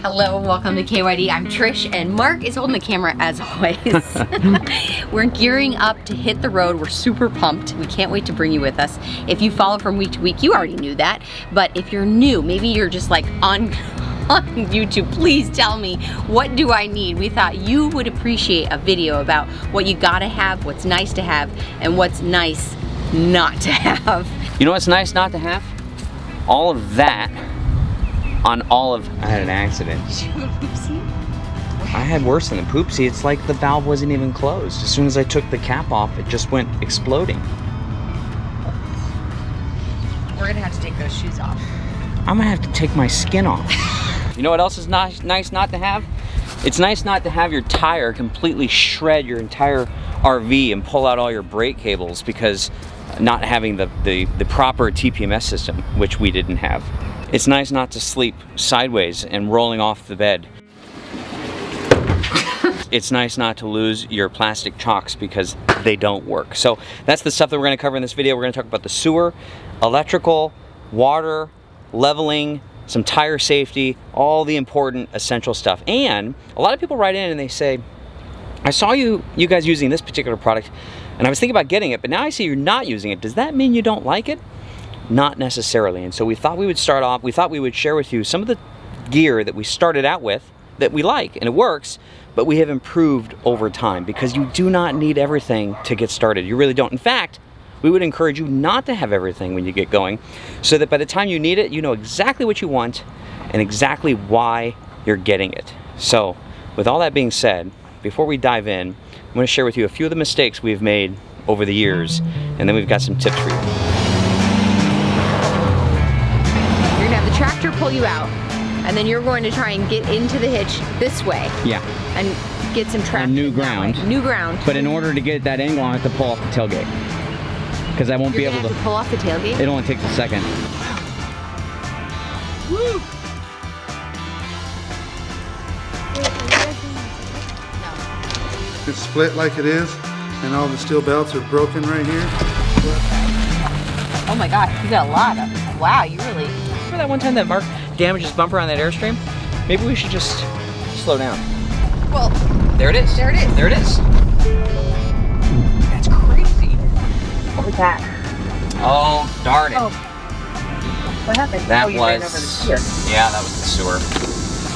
Hello, welcome to KYD. I'm Trish and Mark is holding the camera as always. We're gearing up to hit the road. We're super pumped. We can't wait to bring you with us. If you follow from week to week, you already knew that. But if you're new, maybe you're just like on YouTube, please tell me, what do I need? We thought you would appreciate a video about what you gotta have, what's nice to have, and what's nice not to have. You know what's nice not to have? All of that on all of... I had an accident. Did you have a poopsie? I had worse than a poopsie. It's like the valve wasn't even closed. As soon as I took the cap off, it just went exploding. We're gonna have to take those shoes off. I'm gonna have to take my skin off. You know what else is nice not to have? It's nice not to have your tire completely shred your entire RV and pull out all your brake cables because not having the proper TPMS system, which we didn't have. It's nice not to sleep sideways and rolling off the bed. It's nice not to lose your plastic chocks because they don't work. So that's the stuff that we're gonna cover in this video. We're gonna talk about the sewer, electrical, water, leveling, some tire safety, all the important essential stuff. And a lot of people write in and they say, I saw you guys using this particular product and I was thinking about getting it, but now I see you're not using it. Does that mean you don't like it? Not necessarily. And so we thought we would start off, we thought we would share with you some of the gear that we started out with that we like and it works, but we have improved over time because you do not need everything to get started. You really don't. In fact, we would encourage you not to have everything when you get going so that by the time you need it, you know exactly what you want and exactly why you're getting it. So with all that being said, before we dive in, I'm going to share with you a few of the mistakes we've made over the years, and then we've got some tips for you. You're gonna have the tractor pull you out, and then you're going to try and get into the hitch this way. Yeah. And get some traction. On new ground. New ground. But in order to get that angle, I have to pull off the tailgate. Because I won't be able to pull off the tailgate? It only takes a second. Woo! It's split like it is, and all the steel belts are broken right here. Oh my gosh, you got a lot of, wow, you really... Remember that one time that Mark damaged his bumper on that Airstream? Maybe we should just slow down. Well, there it is. There it is. There it is. That's crazy. What was that? Oh, darn it. Oh. What happened? That you ran over the sewer. Yeah, that was the sewer.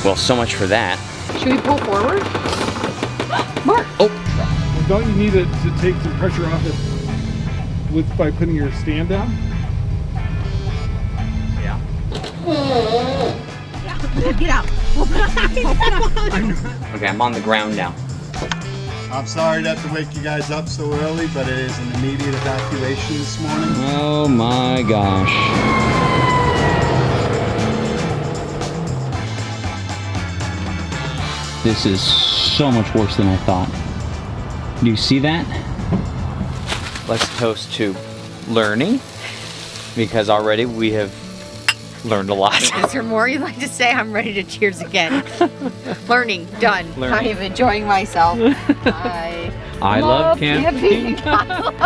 Well, so much for that. Should we pull forward? Mark! Oh! Well, don't you need it to take some pressure off it by putting your stand down? Yeah. Get out! Okay, I'm on the ground now. I'm sorry to have to wake you guys up so early, but it is an immediate evacuation this morning. Oh my gosh. This is so much worse than I thought. Do you see that? Let's toast to learning, because already we have learned a lot. Is there more you'd like to say? I'm ready to cheers again. Learning, done. Learning. I am enjoying myself. I love camping. I love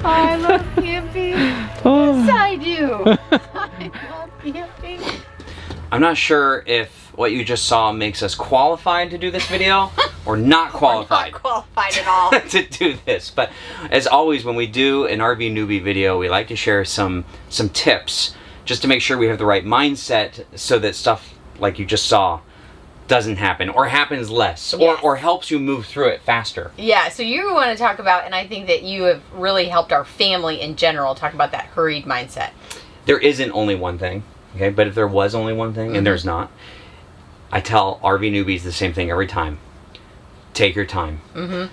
I love camping. Yes, I do. I love camping. I'm not sure if what you just saw makes us qualified to do this video or not qualified. Not qualified at all. to do this, but as always when we do an RV newbie video, we like to share some tips just to make sure we have the right mindset so that stuff like you just saw doesn't happen or happens less. Yes. or helps you move through it faster. Yeah, so you want to talk about, and I think that you have really helped our family in general talk about that hurried mindset. There isn't only one thing, okay? But if there was only one thing, and there's not, I tell RV newbies the same thing every time. Take your time.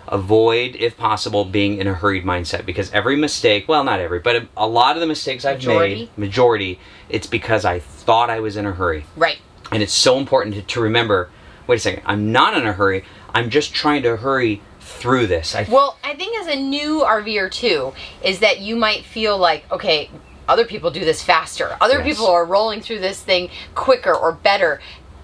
Avoid, if possible, being in a hurried mindset, because every mistake, well, not every, but a lot of the mistakes I've made, it's because I thought I was in a hurry. Right. And it's so important to remember, wait a second, I'm not in a hurry, I'm just trying to hurry through this. Well, I think as a new RVer too, is that you might feel like, okay, other people do this faster. Other people are rolling through this thing quicker or better.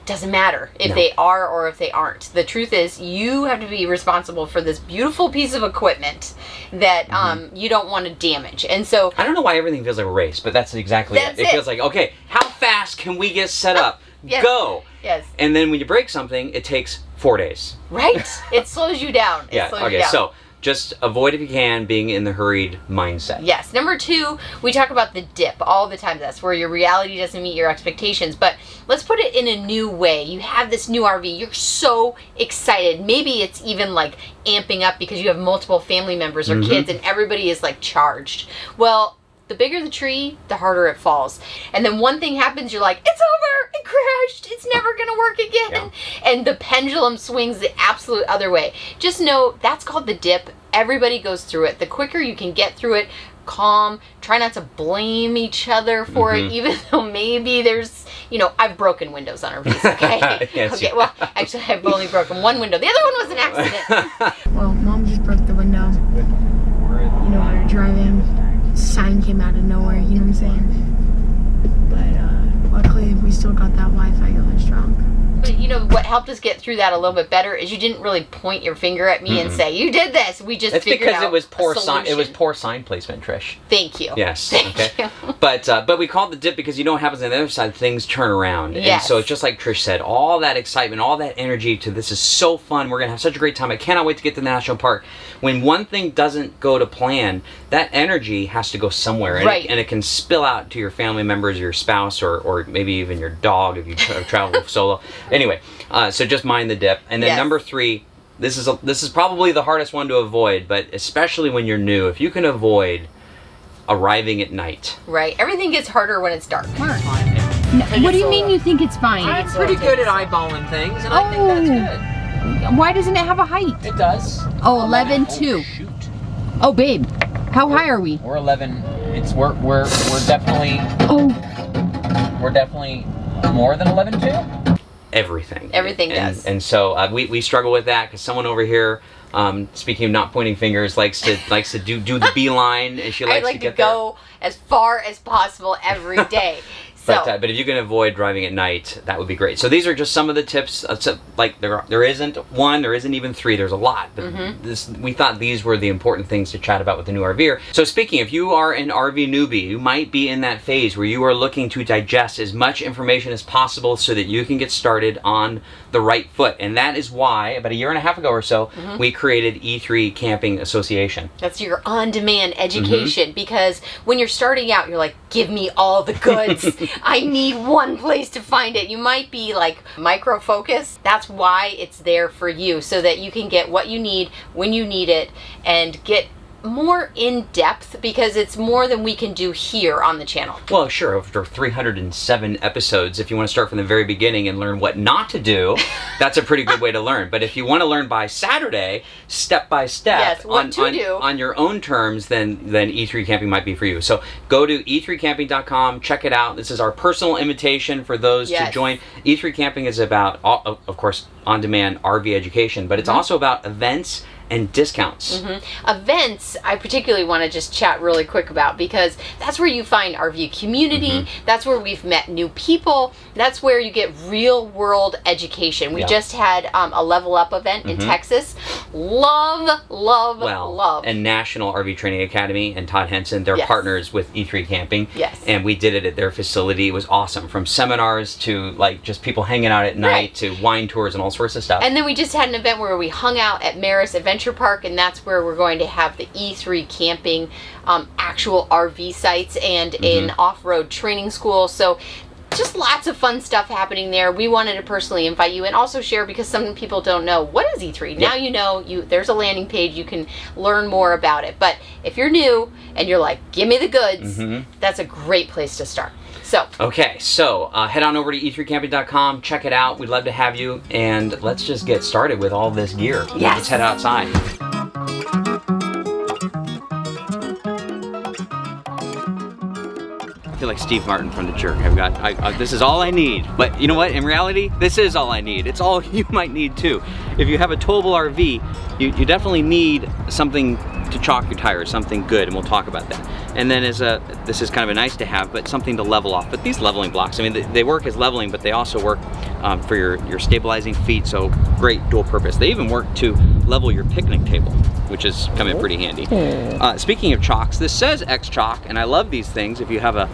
doesn't matter if No. they are or if they aren't. The truth is, you have to be responsible for this beautiful piece of equipment that you don't want to damage. And so I don't know why everything feels like a race, but that's exactly That's it. It feels like, okay, how fast can we get set up? Yes. Go. Yes. And then when you break something, it takes 4 days. Right? It slows you down. It slows you Okay. down. So just avoid if you can being in the hurried mindset. Yes. Number 2, we talk about the dip all the time. That's where your reality doesn't meet your expectations. But let's put it in a new way. You have this new RV. You're so excited. Maybe it's even like amping up because you have multiple family members or kids and everybody is like charged. Well, the bigger the tree, the harder it falls. And then one thing happens, you're like, it's over, it crashed, it's never gonna work again. Yeah. And the pendulum swings the absolute other way. Just know that's called the dip. Everybody goes through it. The quicker you can get through it, calm, try not to blame each other for it, even though maybe there's, you know, I've broken windows on RVs, okay? Yes, Okay, well, actually I've only broken one window. The other one was an accident. Well, Mom just broke the window. You know, we were driving. Sign came out of nowhere, you know what I'm saying? But luckily we still got that Wi-Fi going strong. But you know what helped us get through that a little bit better is you didn't really point your finger at me and say, you did this. We just It's figured because out it was a poor sign. It was solution. poor sign placement, Trish. Thank you. Yes. Thank Okay. you. But we call it the dip because you know what happens on the other side. Things turn around. Yes. And so it's just like Trish said, all that excitement, all that energy to this is so fun. We're gonna have such a great time. I cannot wait to get to the national park. When one thing doesn't go to plan, that energy has to go somewhere, and, Right. and it can spill out to your family members, your spouse, or maybe even your dog if you travel solo. Anyway, so just mind the dip. And then Yes. number 3. This is probably the hardest one to avoid, but especially when you're new, if you can avoid arriving at night. Right. Everything gets harder when it's dark. What do you mean you think it's fine? I'm pretty good at eyeballing things, and I think that's Why doesn't it have a height? good. It does. Oh, 11.2. Shoot. Oh, babe. How high are we? We're 11. We're definitely Oh, more than 11.2. Everything. Everything and, does. And so we struggle with that because someone over here, speaking of not pointing fingers, likes to do the beeline, and she likes I'd like to to get there. go as far as possible every day. So, But if you can avoid driving at night, that would be great. So these are just some of the tips. So, like there isn't one, there isn't even 3. There's a lot. But we thought these were the important things to chat about with the new RVer. So speaking, if you are an RV newbie, you might be in that phase where you are looking to digest as much information as possible so that you can get started on the right foot. And that is why about 1.5 years ago or so, we created E3 Camping Association. that's your on-demand education because when you're starting out, you're like, give me all the goods. I need one place to find it. You might be like micro-focused. That's why it's there for you so that you can get what you need when you need it and get more in depth because it's more than we can do here on the channel. Well, sure, after 307 episodes, if you want to start from the very beginning and learn what not to do, that's a pretty good way to learn. But if you want to learn by Saturday, step by step, Yes, what to do. on your own terms, then E3 Camping might be for you. So go to e3camping.com, check it out. This is our personal invitation for those to Yes. join. E3 Camping is about, of course, on-demand RV education, but it's also about events and discounts. Events, I particularly want to just chat really quick about because that's where you find RV community. That's where we've met new people. That's where you get real world education. We Yeah. just had a Level Up event in Texas. Love. And National RV Training Academy and Todd Henson, they're Yes. partners with E3 Camping. Yes. And we did it at their facility. It was awesome. From seminars to like just people hanging out at night Right. to wine tours and all sorts of stuff. And then we just had an event where we hung out at Maris Adventure Park, and that's where we're going to have the E3 Camping actual RV sites and an off-road training school. So just lots of fun stuff happening there. We wanted to personally invite you and also share because some people don't know what is E3. Now you know. There's a landing page. You can learn more about it. But if you're new and you're like, give me the goods, that's a great place to start. So Okay, so head on over to e3camping.com, check it out. We'd love to have you, and let's just get started with all this gear. Yes. Let's head outside. I feel like Steve Martin from The Jerk. This is all I need. But you know what? In reality, this is all I need. It's all you might need too. If you have a towable RV, you definitely need something to chalk your tires, something good, and we'll talk about that. And then this is kind of a nice to have, but something to level off. But these leveling blocks, I mean, they work as leveling, but they also work for your stabilizing feet, so great dual purpose. They even work to level your picnic table, which is come in pretty handy. Speaking of chocks, this says X Chock, and I love these things if you have a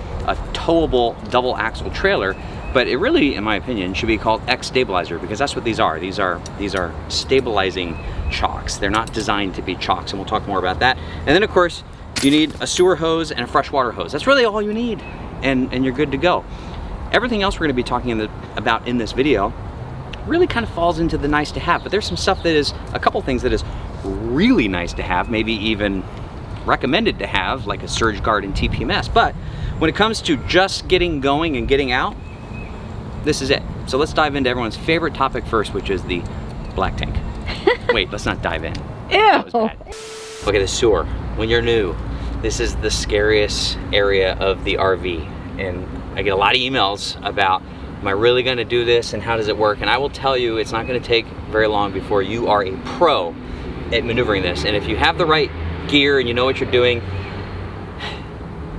towable double axle trailer, but it really, in my opinion, should be called X Stabilizer, because that's what these are. These are stabilizing chocks. They're not designed to be chocks, and we'll talk more about that. And then of course, you need a sewer hose and a freshwater hose. That's really all you need, and you're good to go. Everything else we're gonna be talking about in this video really kind of falls into the nice to have, but there's some stuff that is, a couple things that is really nice to have, maybe even recommended to have, like a surge guard and TPMS. But when it comes to just getting going and getting out, this is it. So let's dive into everyone's favorite topic first, which is the black tank. Wait, let's not dive in. Ew. That was bad. Look at the sewer. When you're new, this is the scariest area of the RV. And I get a lot of emails about, am I really gonna do this and how does it work? And I will tell you, it's not gonna take very long before you are a pro at maneuvering this. And if you have the right gear and you know what you're doing,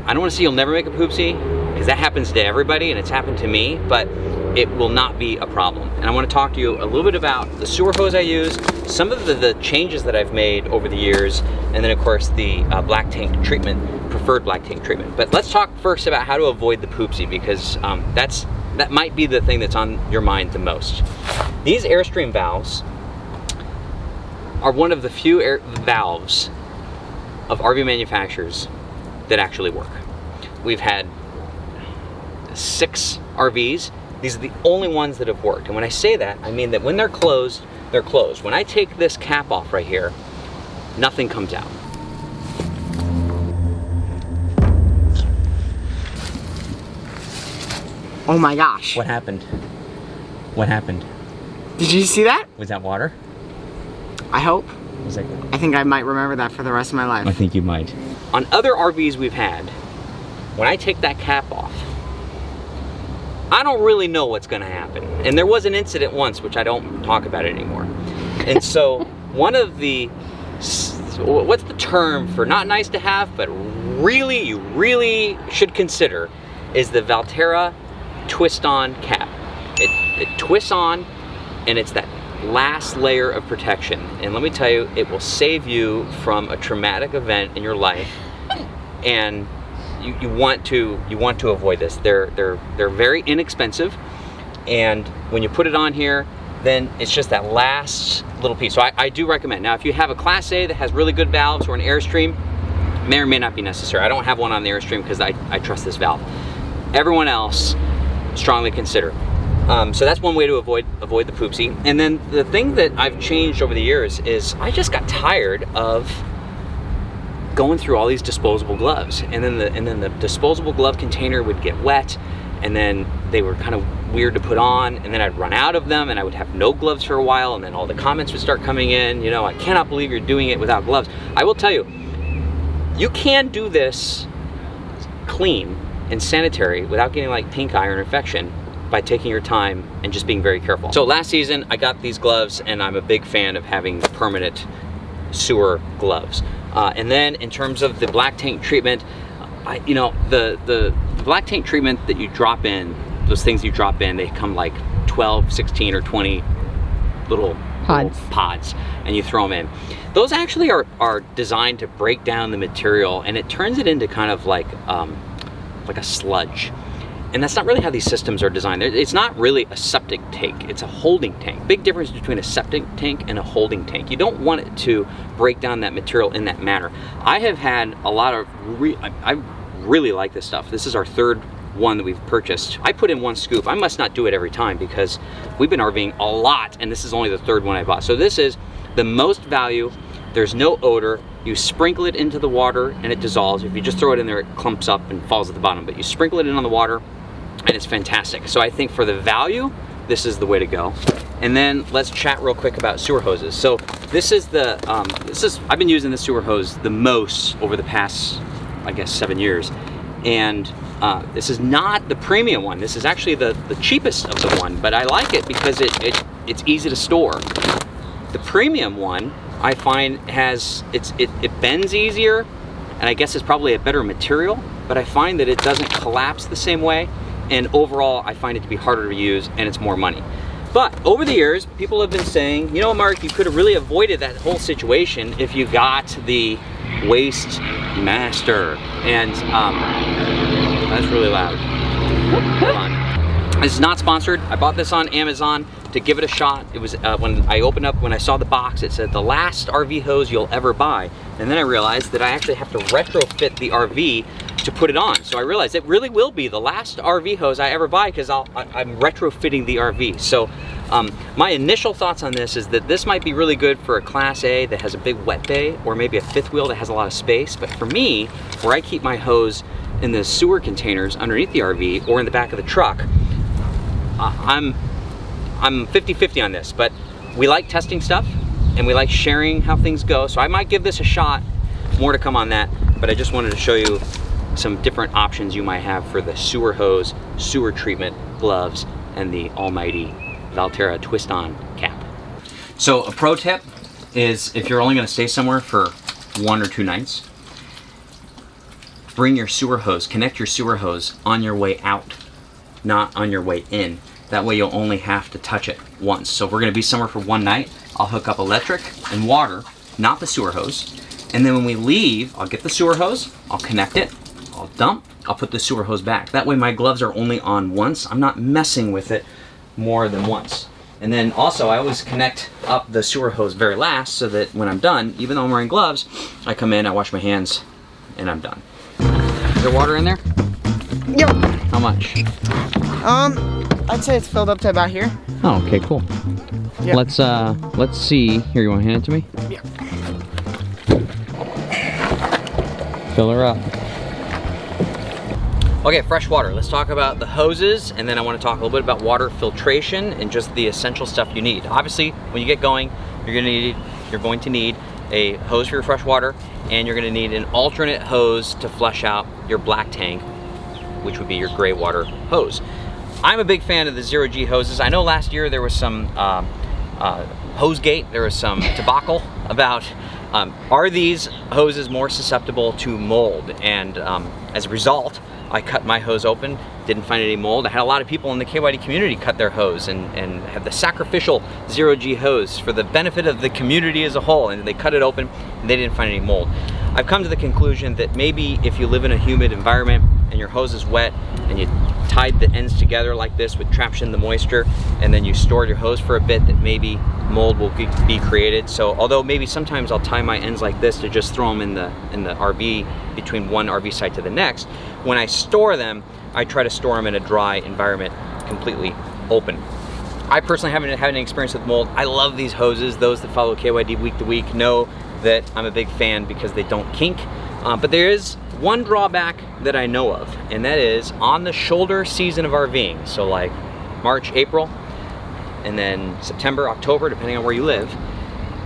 I don't wanna say you'll never make a poopsie, because that happens to everybody and it's happened to me, but it will not be a problem. And I wanna talk to you a little bit about the sewer hose I use, some of the changes that I've made over the years, and then of course the black tank treatment, preferred black tank treatment. But let's talk first about how to avoid the poopsie, because that might be the thing that's on your mind the most. These Airstream valves are one of the few valves of RV manufacturers that actually work. We've had 6 RVs. These are the only ones that have worked. And when I say that, I mean that when they're closed, they're closed. When I take this cap off right here, nothing comes out. Oh my gosh. What happened? What happened? Did you see that? Was that water? I hope. Was that... I think I might remember that for the rest of my life. I think you might. On other RVs we've had, when I take that cap off, I don't really know what's gonna happen. And there was an incident once, which I don't talk about anymore. And so one of the, what's the term for not nice to have, but really, you really should consider, is the Valterra twist-on cap. It twists on, and it's that last layer of protection. And let me tell you, it will save you from a traumatic event in your life. And you want to avoid this. They're very inexpensive, and when you put it on here, then it's just that last little piece. So I do recommend. Now, if you have a Class A that has really good valves or an Airstream, may or may not be necessary. I don't have one on the Airstream because I trust this valve. Everyone else, strongly consider. So that's one way to avoid the poopsie. And then the thing that I've changed over the years is I just got tired of going through all these disposable gloves, and then the disposable glove container would get wet, and then they were kind of weird to put on, and then I'd run out of them and I would have no gloves for a while, and then all the comments would start coming in, you know, I cannot believe you're doing it without gloves. I will tell you, you can do this clean and sanitary without getting like pink eye or infection by taking your time and just being very careful. So last season I got these gloves, and I'm a big fan of having the permanent sewer gloves. And then in terms of the black tank treatment, you know, the black tank treatment that you drop in, those things you drop in, they come like 12, 16, or 20 little pods, and you throw them in. Those actually are designed to break down the material, and it turns it into kind of like a sludge. And that's not really how these systems are designed. It's not really a septic tank, it's a holding tank. Big difference between a septic tank and a holding tank. You don't want it to break down that material in that manner. I have had a lot of, I really like this stuff. This is our 3rd one that we've purchased. I put in 1 scoop. I must not do it every time because we've been RVing a lot, and this is only the 3rd one I bought. So this is the most value. There's no odor. You sprinkle it into the water and it dissolves. If you just throw it in there, it clumps up and falls at the bottom, but you sprinkle it in on the water, and it's fantastic. So I think for the value, this is the way to go. And then let's chat real quick about sewer hoses. So this is I've been using the sewer hose the most over the past, I guess, 7 years. And this is not the premium one. This is actually the cheapest of the one, but I like it because it's easy to store. The premium one, I find, it bends easier, and I guess it's probably a better material, but I find that it doesn't collapse the same way, and overall I find it to be harder to use and it's more money. But over the years, people have been saying, you know, Mark, you could have really avoided that whole situation if you got the Waste Master. And that's really loud. Hold on. This is not sponsored. I bought this on Amazon to give it a shot. It was when I opened up, when I saw the box, it said the last RV hose you'll ever buy. And then I realized that I actually have to retrofit the RV to put it on. So I realized it really will be the last RV hose I ever buy because I'm retrofitting the RV. So my initial thoughts on this is that this might be really good for a Class A that has a big wet bay, or maybe a fifth wheel that has a lot of space. But for me, where I keep my hose in the sewer containers underneath the RV or in the back of the truck, I'm 50-50 on this, but we like testing stuff and we like sharing how things go. So I might give this a shot. More to come on that, but I just wanted to show you some different options you might have for the sewer hose, sewer treatment, gloves, and the almighty Valterra twist-on cap. So a pro tip is, if you're only gonna stay somewhere for 1 or 2 nights, bring your sewer hose, connect your sewer hose on your way out, not on your way in. That way you'll only have to touch it once. So if we're gonna be somewhere for 1 night, I'll hook up electric and water, not the sewer hose. And then when we leave, I'll get the sewer hose, I'll connect it, I'll dump, I'll put the sewer hose back. That way my gloves are only on once. I'm not messing with it more than once. And then also I always connect up the sewer hose very last so that when I'm done, even though I'm wearing gloves, I come in, I wash my hands, and I'm done. Is there water in there? Yep. How much? I'd say it's filled up to about here. Oh, okay, cool. Yep. Let's see. Here, you want to hand it to me? Yeah. Fill her up. Okay, fresh water. Let's talk about the hoses, and then I want to talk a little bit about water filtration and just the essential stuff you need. Obviously, when you get going, you're going to need a hose for your fresh water, and you're going to need an alternate hose to flush out your black tank, which would be your gray water hose. I'm a big fan of the 0G hoses. I know last year there was some hosegate, there was some debacle about are these hoses more susceptible to mold? And as a result, I cut my hose open, didn't find any mold. I had a lot of people in the KYD community cut their hose and have the sacrificial 0G hose for the benefit of the community as a whole, and they cut it open and they didn't find any mold. I've come to the conclusion that maybe if you live in a humid environment and your hose is wet and you tied the ends together like this, which traps in the moisture, and then you stored your hose for a bit, that maybe mold will be created. So although maybe sometimes I'll tie my ends like this to just throw them in the RV between one RV site to the next, when I store them, I try to store them in a dry environment, completely open. I personally haven't had any experience with mold. I love these hoses. Those that follow KYD week to week know that I'm a big fan because they don't kink. But there is one drawback that I know of, and that is on the shoulder season of RVing. So like March, April, and then September, October, depending on where you live,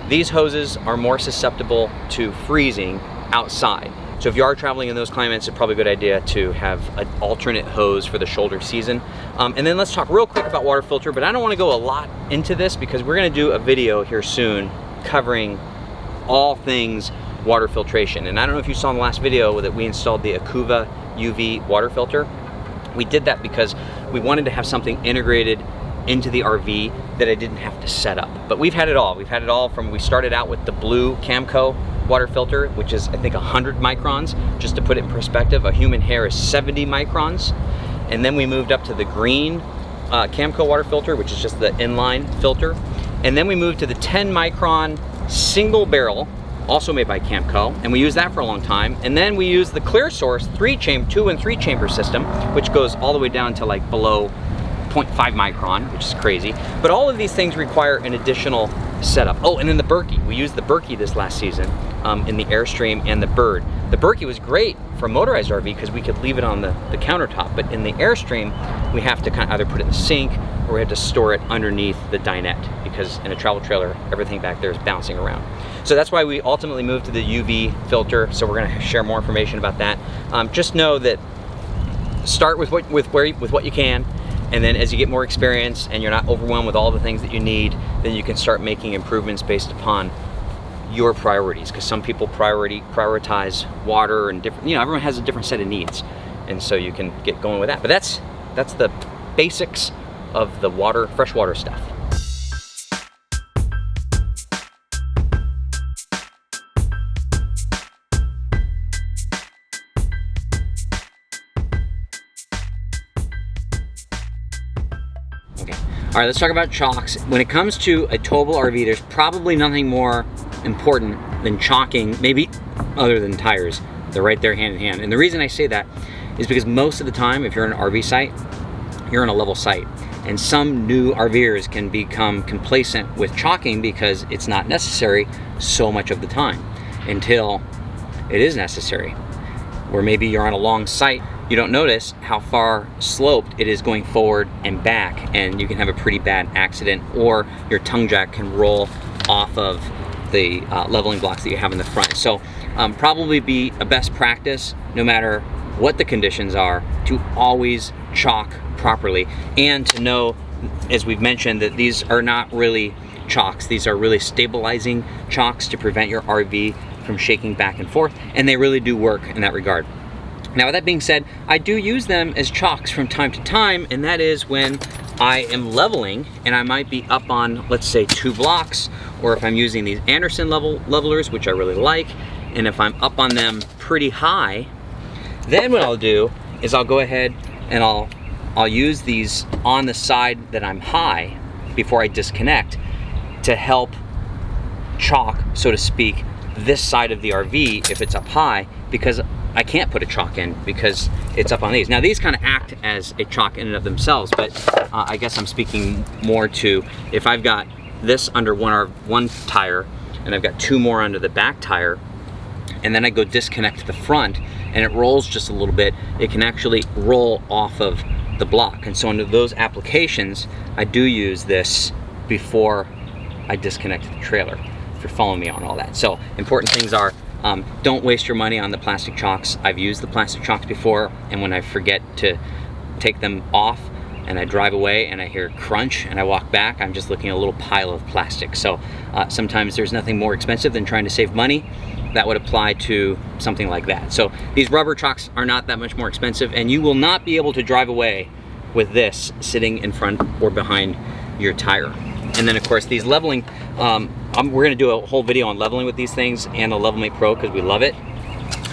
these hoses are more susceptible to freezing outside. So if you are traveling in those climates, it's probably a good idea to have an alternate hose for the shoulder season. And then let's talk real quick about water filter, but I don't want to go a lot into this because we're going to do a video here soon covering all things water filtration. And I don't know if you saw in the last video that we installed the Akuva UV water filter. We did that because we wanted to have something integrated into the RV that I didn't have to set up. But we've had it all. We've had it all from, we started out with the blue Camco water filter, which is I think 100 microns. Just to put it in perspective, a human hair is 70 microns. And then we moved up to the green Camco water filter, which is just the inline filter. And then we moved to the 10 micron single barrel, also made by Camco, and we used that for a long time. And then we used the Clear Source 2 and 3 chamber system, which goes all the way down to like below 0.5 micron, which is crazy. But all of these things require an additional setup. Oh, and then the Berkey. We used the Berkey this last season in the Airstream and the Bird. The Berkey was great for a motorized RV because we could leave it on the countertop, but in the Airstream, we have to kind of either put it in the sink or we have to store it underneath the dinette because in a travel trailer, everything back there is bouncing around. So that's why we ultimately moved to the UV filter. So we're gonna share more information about that. Just know that start with what you can, and then as you get more experience and you're not overwhelmed with all the things that you need, then you can start making improvements based upon your priorities, because some people prioritize water and different, everyone has a different set of needs, and so you can get going with that. But that's the basics of the freshwater stuff. Okay. All right, let's talk about chocks. When it comes to a towable RV, there's probably nothing more important than chocking, maybe other than tires. They're right there hand in hand. And the reason I say that is because most of the time, if you're in an RV site, you're in a level site. And some new RVers can become complacent with chalking because it's not necessary so much of the time until it is necessary. Or maybe you're on a long site, you don't notice how far sloped it is going forward and back, and you can have a pretty bad accident, or your tongue jack can roll off of the leveling blocks that you have in the front. So probably be a best practice, no matter what the conditions are, to always chalk properly, and to know, as we've mentioned, that these are not really chocks. These are really stabilizing chocks to prevent your RV from shaking back and forth, and they really do work in that regard. Now, with that being said, I do use them as chocks from time to time, and that is when I am leveling and I might be up on, let's say, 2 blocks, or if I'm using these Anderson levelers, which I really like, and if I'm up on them pretty high, then what I'll do is I'll go ahead and I'll use these on the side that I'm high before I disconnect to help chalk, so to speak, this side of the RV if it's up high, because I can't put a chalk in because it's up on these. Now these kind of act as a chalk in and of themselves, but I guess I'm speaking more to if I've got this under one tire and I've got 2 more under the back tire, and then I go disconnect the front and it rolls just a little bit, it can actually roll off of the block. And so under those applications, I do use this before I disconnect the trailer, if you're following me on all that. So important things are, don't waste your money on the plastic chocks. I've used the plastic chocks before, and when I forget to take them off and I drive away and I hear crunch and I walk back, I'm just looking at a little pile of plastic. So sometimes there's nothing more expensive than trying to save money. That would apply to something like that. So these rubber chocks are not that much more expensive, and you will not be able to drive away with this sitting in front or behind your tire. And then of course these leveling, we're gonna do a whole video on leveling with these things and a Level Mate Pro because we love it.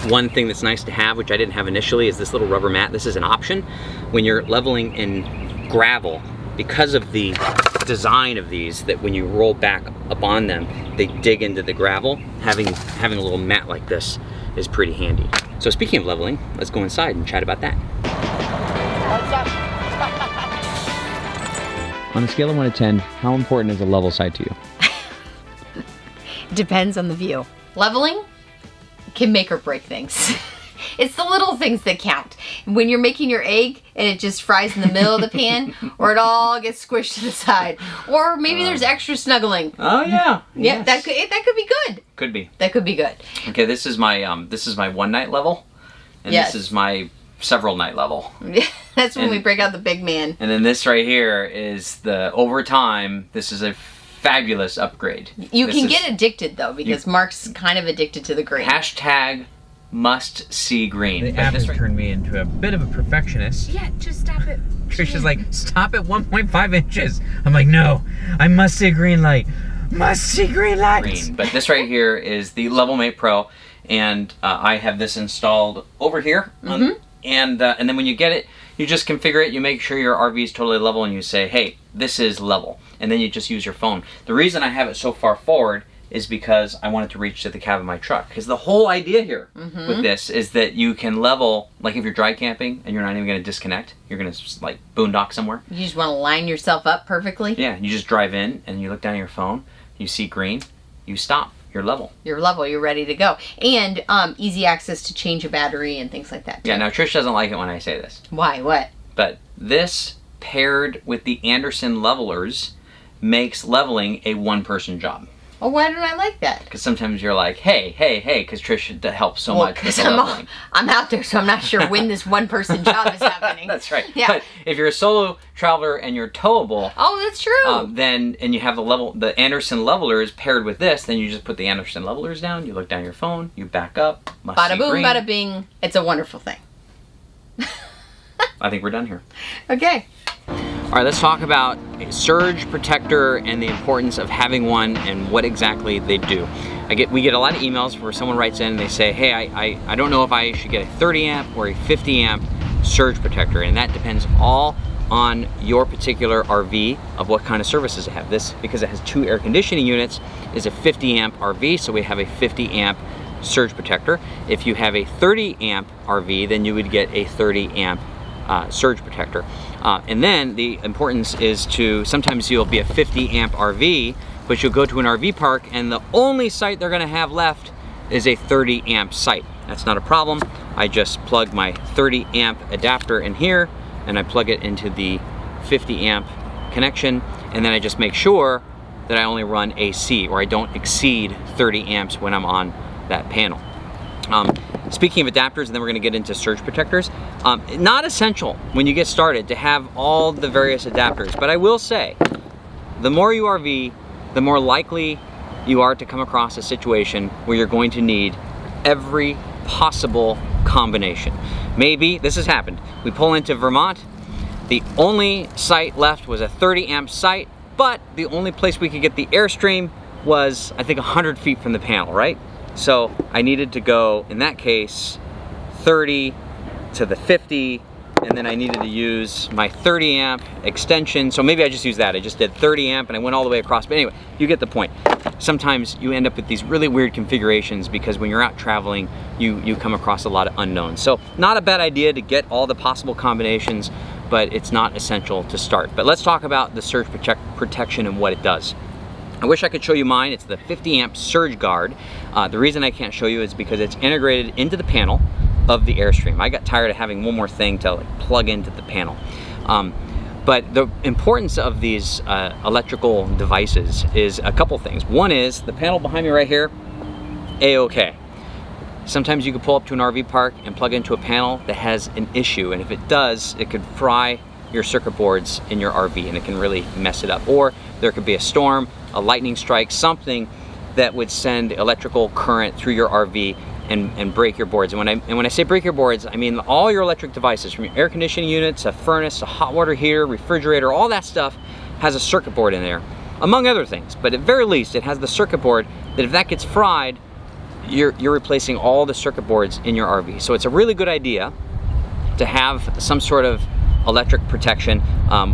One thing that's nice to have, which I didn't have initially, is this little rubber mat. This is an option when you're leveling in gravel. Because of the design of these, that when you roll back up on them, they dig into the gravel. Having a little mat like this is pretty handy. So speaking of leveling, let's go inside and chat about that. On a scale of 1 to 10, how important is a level side to you? Depends on the view. Leveling can make or break things. It's the little things that count. When you're making your egg and it just fries in the middle of the pan, or it all gets squished to the side, or maybe there's extra snuggling. Oh yeah. Yeah, yes. that could be good. Could be. That could be good. Okay, this is my 1 night level, and yes. This is my several night level. That's when we break out the big man. And then this right here is the overtime. This is a fabulous upgrade. You can get addicted though, because Mark's kind of addicted to the green. Hashtag must see green. The app has turned me into a bit of a perfectionist. Yeah, just stop it. Tricia's like, stop at 1.5 inches. I'm like, no, I must see green light. Must see green light. Green. But this right here is the Level Mate Pro, and I have this installed over here. And then when you get it, you just configure it. You make sure your RV is totally level, and you say, hey, this is level. And then you just use your phone. The reason I have it so far forward is because I wanted to reach to the cab of my truck. Because the whole idea here with this is that you can level, like if you're dry camping and you're not even going to disconnect, you're going to like boondock somewhere. You just want to line yourself up perfectly? Yeah, you just drive in and you look down at your phone, you see green, you stop, you're level. You're level, you're ready to go. And easy access to change a battery and things like that too. Yeah, now Trish doesn't like it when I say this. Why? What? But this paired with the Anderson levelers makes leveling a one-person job. Oh, why don't I like that? Because sometimes you're like, hey, because Tricia helps so much with Because the leveling. I'm out there, so I'm not sure when this one person job is happening. That's right. Yeah. But if you're a solo traveler and you're towable, Oh, that's true. then and you have the Anderson levelers paired with this, then you just put the Anderson levelers down. You look down your phone. You back up. Must Bada see boom, green. bada bing. It's a wonderful thing. I think we're done here. Okay. All right, let's talk about a surge protector and the importance of having one and what exactly they do. We get a lot of emails where someone writes in and they say, hey, I don't know if I should get a 30 amp or a 50 amp surge protector, and that depends all on your particular RV of what kind of services it have. This, because it has 2 air conditioning units, is a 50 amp RV, so we have a 50 amp surge protector. If you have a 30 amp RV, then you would get a 30 amp surge protector. And then the importance is sometimes you'll be a 50 amp RV, but you'll go to an RV park and the only site they're gonna have left is a 30 amp site. That's not a problem. I just plug my 30 amp adapter in here and I plug it into the 50 amp connection, and then I just make sure that I only run AC, or I don't exceed 30 amps when I'm on that panel. Speaking of adapters, and then we're going to get into surge protectors, not essential when you get started to have all the various adapters, but I will say, the more you RV, the more likely you are to come across a situation where you're going to need every possible combination. Maybe, this has happened, we pull into Vermont, the only site left was a 30 amp site, but the only place we could get the Airstream was, I think, 100 feet from the panel, right? So I needed to go, in that case, 30 to the 50, and then I needed to use my 30 amp extension. So maybe I just used that. I just did 30 amp and I went all the way across. But anyway, you get the point. Sometimes you end up with these really weird configurations because when you're out traveling, you come across a lot of unknowns. So not a bad idea to get all the possible combinations, but it's not essential to start. But let's talk about the surge protection and what it does. I wish I could show you mine. It's the 50 amp surge guard. The reason I can't show you is because it's integrated into the panel of the Airstream. I got tired of having one more thing to like plug into the panel. But the importance of these electrical devices is a couple things. One is the panel behind me right here, A-OK. Sometimes you can pull up to an RV park and plug into a panel that has an issue, and if it does, it could fry your circuit boards in your RV and it can really mess it up. Or there could be a storm, a lightning strike, something that would send electrical current through your RV and break your boards. And when I say break your boards, I mean all your electric devices, from your air conditioning units, a furnace, a hot water heater, refrigerator, all that stuff has a circuit board in there, among other things. But at very least, it has the circuit board that if that gets fried, you're replacing all the circuit boards in your RV. So it's a really good idea to have some sort of electric protection.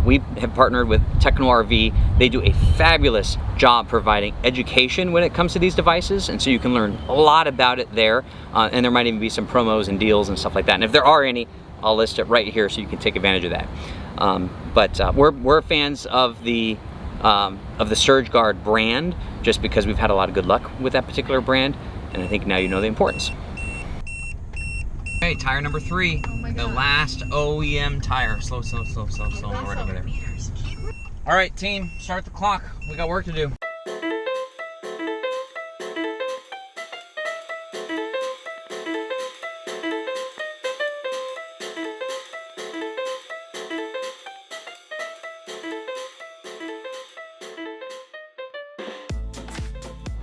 We have partnered with Techno RV. They do a fabulous job providing education when it comes to these devices, and so you can learn a lot about it there, and there might even be some promos and deals and stuff like that. And if there are any, I'll list it right here so you can take advantage of that. But we're fans of the Surge Guard brand, just because we've had a lot of good luck with that particular brand, and I think now you know the importance. Okay, tire number 3, the last OEM tire. Slow, right over there. All right, team, start the clock. We got work to do.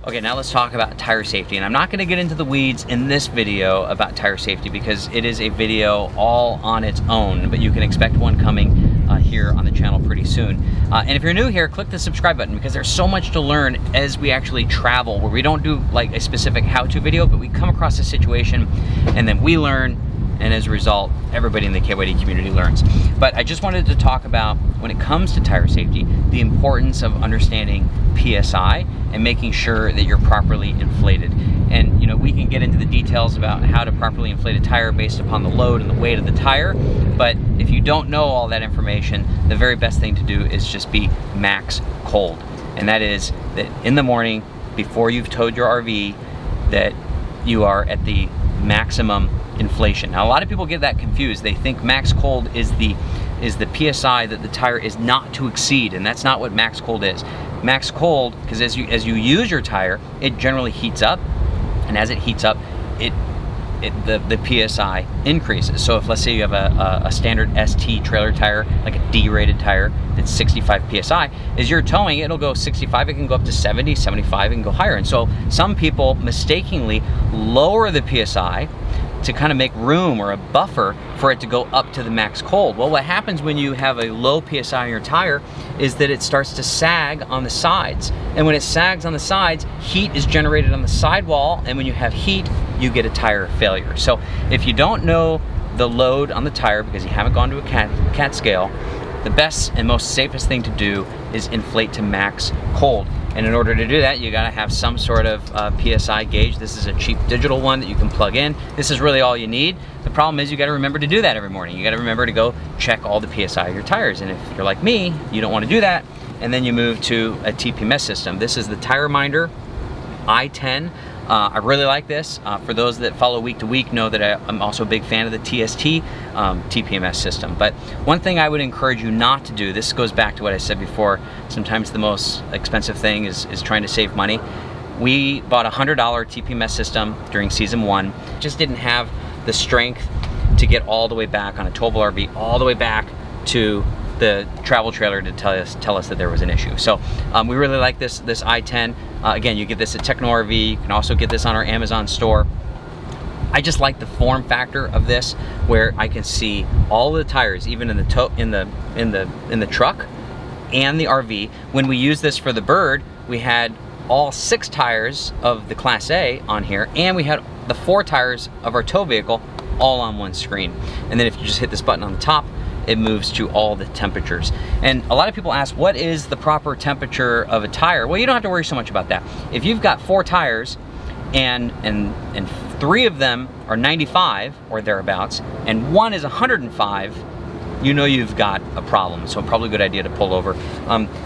Okay, now let's talk about tire safety. And I'm not gonna get into the weeds in this video about tire safety because it is a video all on its own, but you can expect one coming here on the channel pretty soon. And if you're new here, click the subscribe button because there's so much to learn as we actually travel, where we don't do like a specific how-to video, but we come across a situation and then we learn, and as a result, everybody in the KYD community learns. But I just wanted to talk about, when it comes to tire safety, the importance of understanding PSI and making sure that you're properly inflated. And you know, we can get into the details about how to properly inflate a tire based upon the load and the weight of the tire, but if you don't know all that information, the very best thing to do is just be max cold. And that is that in the morning, before you've towed your RV, that you are at the maximum inflation. Now a lot of people get that confused. They think max cold is the PSI that the tire is not to exceed, and that's not what max cold is. Max cold, because as you use your tire, it generally heats up, and as it heats up, the PSI increases. So if, let's say you have a standard ST trailer tire, like a D-rated tire that's 65 PSI, as you're towing, it'll go 65, it can go up to 70, 75, it can go higher. And so some people mistakenly lower the PSI to kind of make room or a buffer for it to go up to the max cold. Well, what happens when you have a low PSI on your tire is that it starts to sag on the sides. And when it sags on the sides, heat is generated on the sidewall, and when you have heat, you get a tire failure. So if you don't know the load on the tire because you haven't gone to a cat scale, the best and most safest thing to do is inflate to max cold. And in order to do that, you gotta have some sort of PSI gauge. This is a cheap digital one that you can plug in. This is really all you need. The problem is you gotta remember to do that every morning. You gotta remember to go check all the PSI of your tires. And if you're like me, you don't wanna do that, and then you move to a TPMS system. This is the Tire Minder i10. I really like this. For those that follow week to week know that I'm also a big fan of the TST TPMS system. But one thing I would encourage you not to do, this goes back to what I said before, sometimes the most expensive thing is trying to save money. We bought a $100 TPMS system during season 1. Just didn't have the strength to get all the way back on a towable RV, all the way back to the travel trailer to tell us that there was an issue. So we really like this i10. Again, you get this at Techno RV. You can also get this on our Amazon store. I just like the form factor of this, where I can see all the tires, even in the truck and the RV. When we used this for the Bird, we had all 6 tires of the Class A on here, and we had the 4 tires of our tow vehicle all on one screen. And then if you just hit this button on the top, it moves to all the temperatures. And a lot of people ask, what is the proper temperature of a tire? Well, you don't have to worry so much about that. If you've got 4 tires and 3 of them are 95 or thereabouts, and 1 is 105, you know you've got a problem. So probably a good idea to pull over.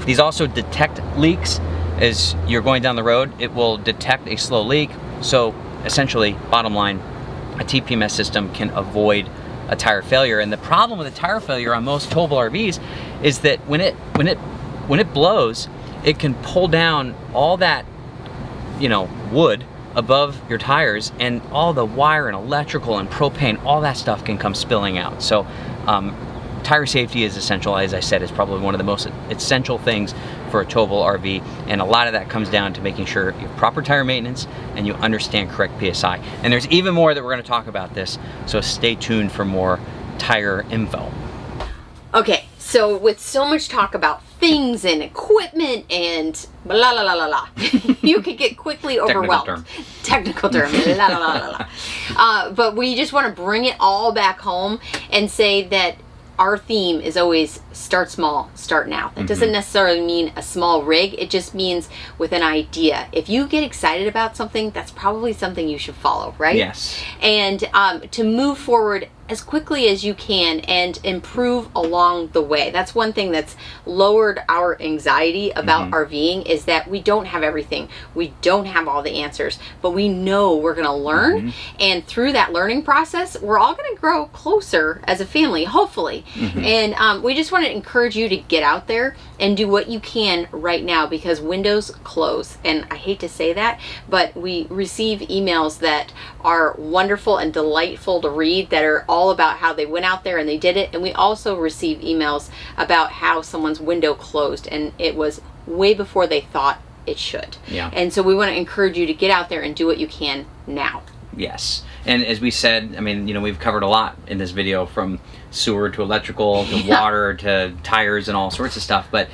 These also detect leaks. As you're going down the road, it will detect a slow leak. So essentially, bottom line, a TPMS system can avoid a tire failure. And the problem with a tire failure on most towable RVs is that when it blows, it can pull down all that, you know, wood above your tires, and all the wire and electrical and propane, all that stuff can come spilling out. So tire safety is essential. As I said, it's probably one of the most essential things for a towable RV, and a lot of that comes down to making sure you have proper tire maintenance and you understand correct PSI. And there's even more that we're going to talk about this, so stay tuned for more tire info. Okay, so with so much talk about things and equipment and blah la la la la, you could get quickly overwhelmed. Technical term. La la la la la. But we just want to bring it all back home and say that our theme is always start small, start now. That doesn't necessarily mean a small rig. It just means with an idea. If you get excited about something, that's probably something you should follow, right? Yes. And to move forward as quickly as you can and improve along the way. That's one thing that's lowered our anxiety about RVing, is that we don't have everything. We don't have all the answers, but we know we're going to learn. And through that learning process, we're all going to grow closer as a family, hopefully. And we just want to encourage you to get out there and do what you can right now, because windows close. And I hate to say that, but we receive emails that are wonderful and delightful to read, that are all about how they went out there and they did it. And we also receive emails about how someone's window closed and it was way before they thought it should. Yeah. And so we want to encourage you to get out there and do what you can now. Yes. And as we said, I mean, you know, we've covered a lot in this video, from sewer to electrical to water to tires and all sorts of stuff. But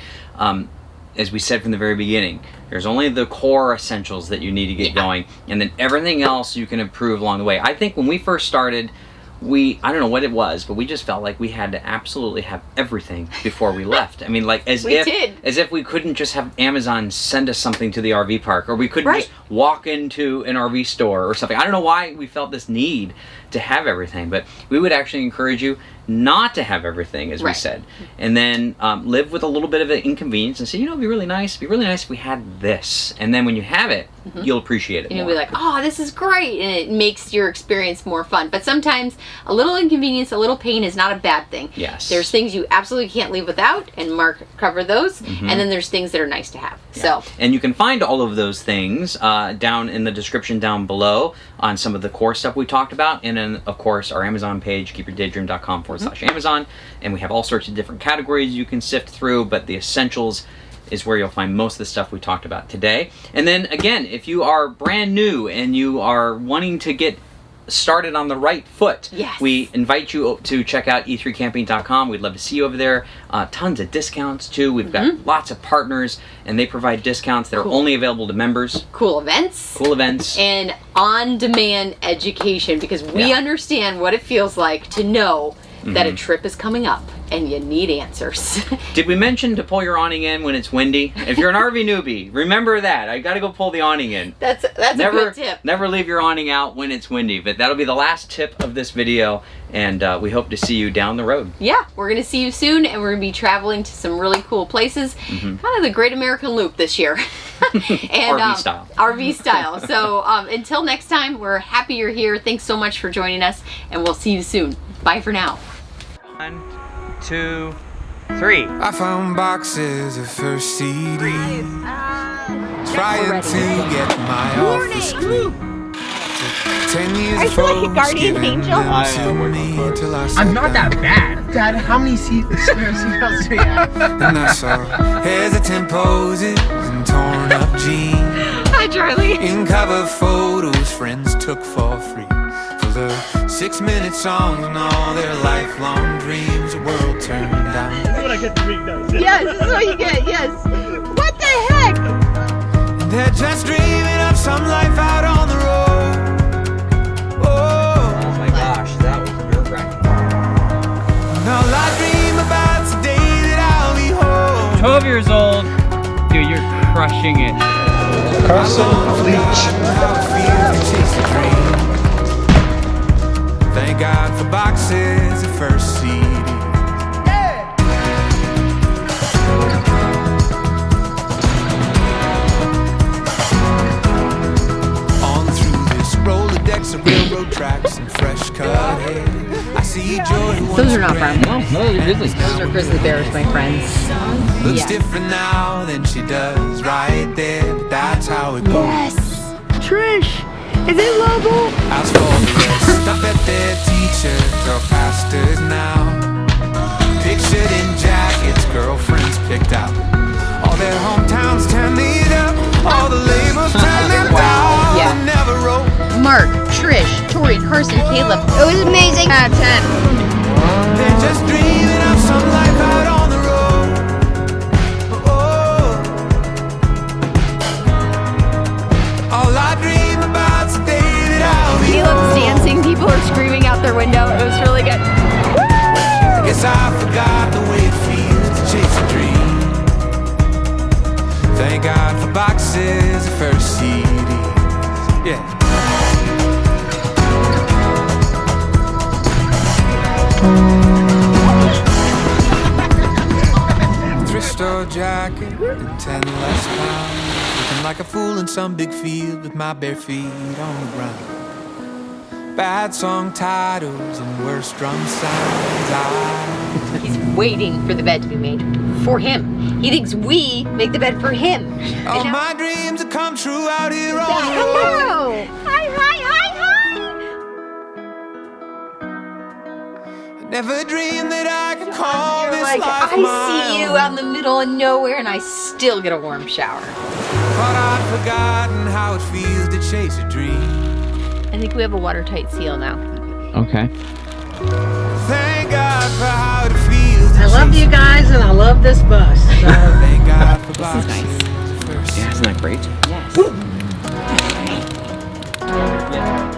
as we said from the very beginning, there's only the core essentials that you need to get going, and then everything else you can improve along the way. I think when we first started, I don't know what it was, but we just felt like we had to absolutely have everything before we left. I mean, like as if we couldn't just have Amazon send us something to the RV park, or we couldn't just walk into an RV store or something. I don't know why we felt this need to have everything, but we would actually encourage you not to have everything, as we said, and then live with a little bit of an inconvenience and say, you know, it'd be really nice if we had this. And then when you have it, you'll appreciate it more. You'll be like, oh, this is great, and it makes your experience more fun. But sometimes a little inconvenience, a little pain is not a bad thing. Yes. There's things you absolutely can't live without, and Mark covered those, and then there's things that are nice to have. So, and you can find all of those things down in the description down below on some of the core stuff we talked about, and then of course our Amazon page, keepyourdaydream.com/Amazon, and we have all sorts of different categories you can sift through, but the essentials is where you'll find most of the stuff we talked about today. And then again, if you are brand new and you are wanting to get started on the right foot, we invite you to check out e3camping.com. We'd love to see you over there. Tons of discounts too. We've got lots of partners, and they provide discounts that are only available to members. Cool events. And on-demand education, because we understand what it feels like to know that a trip is coming up and you need answers. Did we mention to pull your awning in when it's windy? If you're an RV newbie, remember that. I got to go pull the awning in. That's a good tip. Never leave your awning out when it's windy, but that'll be the last tip of this video, and we hope to see you down the road. Yeah, we're going to see you soon, and we're going to be traveling to some really cool places. Kind of the Great American Loop this year. And, RV style. RV style. So until next time, we're happy you're here. Thanks so much for joining us, and we'll see you soon. Bye for now. 1, 2, 3. I found boxes of first CDs, trying to get my office clean. 10 years of photos, guardian angel? I'm not that bad. Dad, how many seatbelts do we have? And I saw hesitant poses and torn up jeans. Hi, Charlie. In cover photos friends took for free. For the 6-minute songs and all their lifelong dreams, the world turned down. This is what I get to read, guys. Yes, this is what you get, yes. What the heck? And they're just dreaming of some life out on the road. Oh my gosh, that was nerve-wracking. And all I dream about's the day that I'll be home. 12 years old. Dude, you're crushing it. Carson Bleach. Thank God for boxes of first CDs. On through this Rolodex of railroad tracks and fresh cut hair, I see joy. Those are not from. No, those are grizzlies. Those are grizzly bears, my friends. Looks different now than she does right there, but that's how it goes. Yes. Trish, is it Lobo? As for the rest, I bet their teachers are pastors now, pictured in jackets girlfriends picked out. All their hometowns turn these up, all the labels turn them down. Yeah. They never wrote. Mark, Trish, Tori, Carson, Caleb. It was amazing. 10. They're just dreaming of some life out on the road. Oh. All I dream about's the day that I'll be Caleb's home. dancing. People are screaming out their window. It was really good. I guess I forgot the way it feels to chase a dream. Thank God for boxes of first CDs. Yeah. Thrift store jacket and 10 less pounds. Looking like a fool in some big field with my bare feet on the ground. Bad song titles and worse drum sounds. He's waiting for the bed to be made for him. He thinks we make the bed for him. All my dreams have come true out here on the road. Hello. Hi. Never dreamed that I could call You're this like, life I my see you own. out in the middle of nowhere and I still get a warm shower. Thought I'd forgotten how it feels to chase a dream. I think we have a watertight seal now. Okay. Thank God for how it feels to I love chase you guys and I love this bus. So. Thank God for This is boxes nice. first. Yeah, isn't that great? Yes. Yeah.